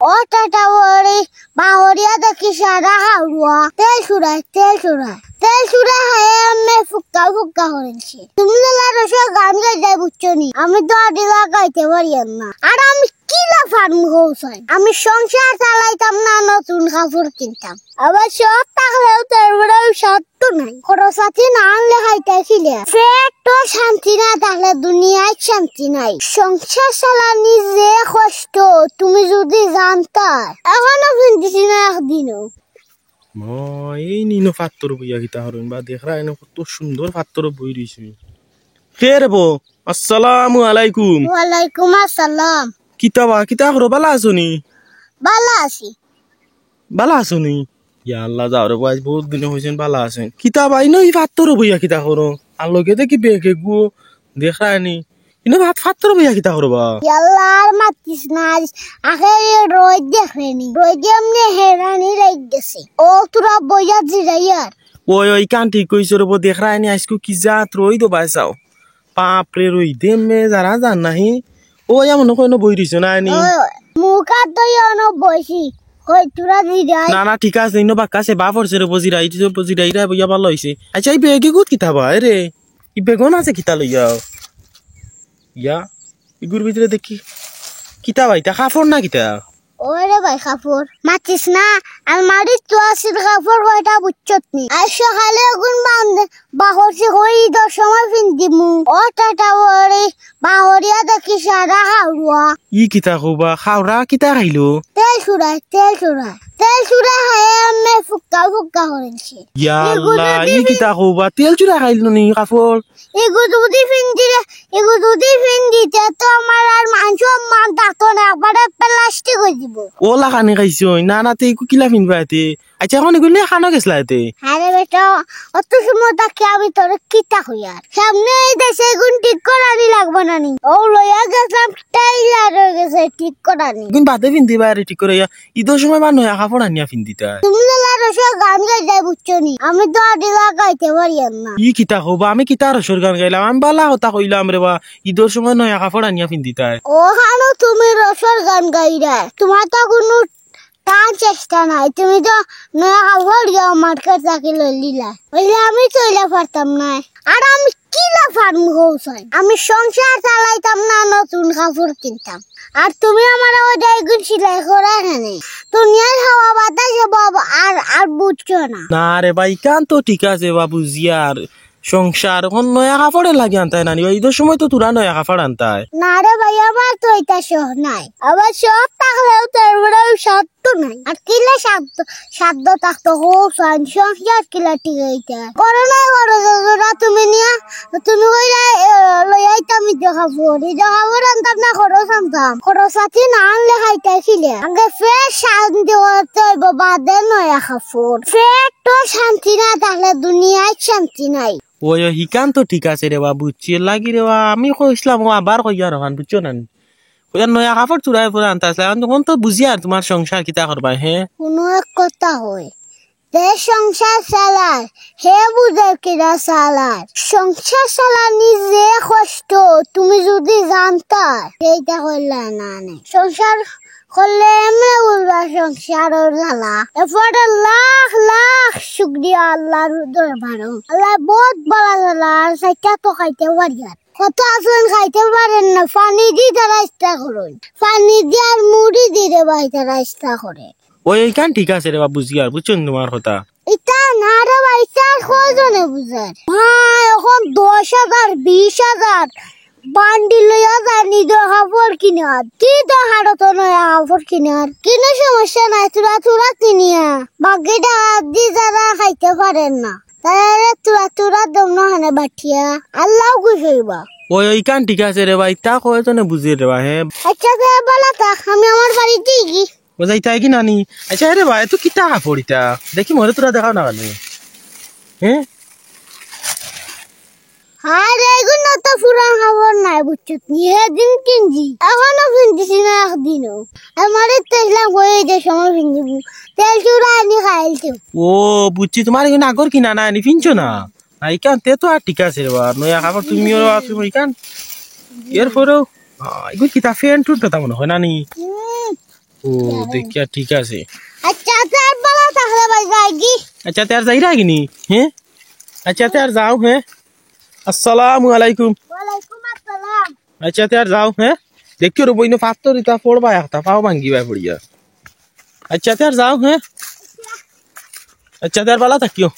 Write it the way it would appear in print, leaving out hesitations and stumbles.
ও tata ওরে বাহরিয়া দেখি সারা হাওয়া তেল সুরাই হায় আমি ফুক্কা হয়েছি তুমি রসে গান গাইতে বুঝছো নি আমি তো আদিলা গাইতে পারি না আর আমি কি লাফান হৌসাই আমি সংসার চালাইতাম না নতুন কাপড় কিনতাম আবার সব থাকলেও তারপরে সত্য নাই খরচাতি না আনলে খাইতেছিলে পেট তো শান্তি না থাকলে দুনিয়ায় শান্তি নাই সংসার চালানি যে কষ্ট তুমি যদি জানতা এখনো ফিনতেছি না একদিনও এই নিনো ফাত্তর বইয়া কিতা হরণ বা দেখরা এনে কত সুন্দর ফাত্তর বই রইছে ফের বো আসসালামু আলাইকুম ওয়ালাইকুম আসসালাম কিতা করো বালা আছনি বালা আছি ইয়া আল্লাহ যাও রে আজ বহুত দিন হইছেন বালা আছেন কিতা ভাই নই ফাত্তর বইয়া কিতা করো আর লগে দেখি বেগে গো দেখরা নি ইনো ফাত্তর বইয়া কিতা করবা আল্লাহর মাতিস না আখে রোজ দেখেনি রোজ এমনি হেরানি লাগ গেছে ও তোরা বইয়া জিরাইয়ার ওই কান ঠিক কইছো রে দেখরা নি আজকু কি জাত রই তো বাইসাও বাপরে রই দেমে যারা জান নাহি ও এমন কইনো বই দিছ না নি মুখা তো এনো বইছি কই তোরা জিরাই না ঠিক আছে ইনো বাক্কাছে বা ফরছে রে বজিরাইরা বইয়া ভালো হইছে আচ্ছা এই বেগে গুত কিতা ভাই রে ই বেগন আছে কিতা লইয়াও ইয়া ইগুর ভিতরে দেখি কিতা ভাই তা কাপড় না কিতা ওরে ভাই কাপড় মাতিস না আলমারি তো আসিল কাপড় কয়টা বুচ্চত নি আর সকালে গুন বাহরছি হই দশ সময় ফিন্দিমু ও টাটা ওরে বাহরিয়া দেখি সারা হাওয়া ই কিতা কবা খাওরা কিতা খাইলো তেল সুরাই হায় আমি ফুক্কা হয়েছি ইয়া আল্লাহ ই কিতা কবা তেল চুরা খাইলো নি কাপড় এগো যদি ফিন্দিতে তো আমার আর মাংস মান থাকতো না একবারে প্লাস্টিক হয়ে যাব ওলা খানি খাইছো না তে কিলা ফিনবাতে আচ্ছা এখন এগুলো খানা গেছলাতে আরে বেটা অত সময় তাকে আমি তোর কিতা হইয়ার সামনে এই দেশে গুণ ঠিক করানি লাগবে না নি ও লইয়া গেছলাম টাইলার হয়ে গেছে ঠিক করানি গুণ বাদে ফিনদি বাইরে ঠিক করে ঈদের সময় বা নয়া কাপড় আনিয়া ফিনদিতা তুমি রসে গান গাইতে বুঝছো নি আমি তো আদিলা গাইতে পারি না ই কিতা হবা আমি কিতা রসর গান গাইলাম আমি বালা কথা কইলাম রে বা ঈদের সময় নয়া কাপড় আনিয়া ফিনদিতা ও হানো তুমি রসর গান গাইরা তোমার তো কোনো তার চেষ্টা নাই তুমি তো নয়া কাপড় যাও মার্কেট থেকে লইলা বললে আমি চলে পারতাম না আর আমি কি লাফান হৌসাই আমি সংসার চালাইতাম না নতুন কাপড় কিনতাম আর তুমি আমার ওই ডাইগুন সেলাই করা এখানে দুনিয়ার হাওয়া বাতাস আর বুঝছো না রে ভাই কান তো ঠিক আছে বাবু জিয়ার সংসার এখন নয়া কাপড়ে লাগে আনতাই নানি ঈদের সময় তো তোরা নয়া কাপড় আনতাই না রে ভাই আমার তো এটা সহ নাই আবার সব থাকলেও তারপরে সত্য নাই আর কিলা সাধ্য থাকতো হোসান সংসার কিলা ঠিক হইতে করোনা তুমি নিয়া তুমি লইয়াইতাম দেখাবো আনতাম না খরচাতি না আনলে খাইতেছিলে আগে ফের শান্তি করতে হইব বাদে নয়া কাপড় ফের তো শান্তি না থাকলে দুনিয়ায় শান্তি নাই ওই হিকান তো ঠিক আছে রে বা বুঝছি লাগি রে বা আমি কইছিলাম ও আবার কইয়া রহান বুঝছো না ওই নয়া কাপড় চুরাই পরে আনতে আসলে তখন তো বুঝি আর তোমার সংসার কিতা করবা কোনো এক কথা হয় যে সংসার চালায় হে বুঝে কিরা চালায় সংসার চালানি যে কষ্ট তুমি যদি জানতা সেইটা করলে না সংসার করলে এমনি বলবা সংসারের জ্বালা এরপরে লাখ শুক্রিয়া আল্লাহর দরবারে আল্লাহ বহুত বড় জ্বালা আর সেটা তো খাইতে পারি আর কত আসুন খাইতে পারেন না পানি দিয়ে তারা ইচ্ছা করুন পানি দিয়ে আর মুড়ি দিয়ে ভাই তারা ইচ্ছা করে ওই কান ঠিক আছে রে বা বুঝি আর বুঝছেন তোমার কথা এটা না রে ভাই চার কজনে বুঝার ভাই এখন 10,000 20,000 বান্ডি লইয়া জানি কাপড় কিনার কি তো হাড়তো নয়া কাপড় কিনার কিনে সমস্যা নাই তোরা কিনিয়া বাকিটা দি যারা খাইতে পারেন না তাহলে তোরা দম না হানে বাঠিয়া আল্লাহ গুছইবা ওই কান ঠিক আছে রে ভাই তা কয়জনে বুঝি রে বা আচ্ছা বলা থাক আমি আমার বাড়িতে গি ও যাইতাই কি নানি আচ্ছা রে ভাই তুই কিতা কাপড় ইতা দেখি মরে তোরা দেখাও না কেন আরে এগুলো তো পুরান খবর নাই বুঝছো এদিন কিনছি এখনো কিনতেছি না একদিনও আমারে তেলাম হয়ে যে সময় কিনব তেল চুরা আনি খাইলতে ও বুঝছি তোমার এখানে আগর কিনা না আনি কিনছো না ইকান তে তো আর ঠিক আছে রে বা নয়া কাপড় তুমিও আছো ইকান এরপরেও এগুলো কিতা ফ্যান টুট কথা মনে হয় নানি ও দেখিয়া ঠিক আছে। আচ্ছা তার বলা তাহলে ভাই যাইগি। আচ্ছা তার যাই রাগিনি হ্যাঁ। আচ্ছা তার যাও হ্যাঁ। আসসালামু আলাইকুম। ওয়ালাইকুম আসসালাম। আচ্ছা তার যাও হ্যাঁ। দেখিও রে বইনো পাত্তর ইতা পড়বা একটা পাও ভাঙ্গিবা পড়িয়া। আচ্ছা তার যাও হ্যাঁ। আচ্ছা তার বালা থাকিও।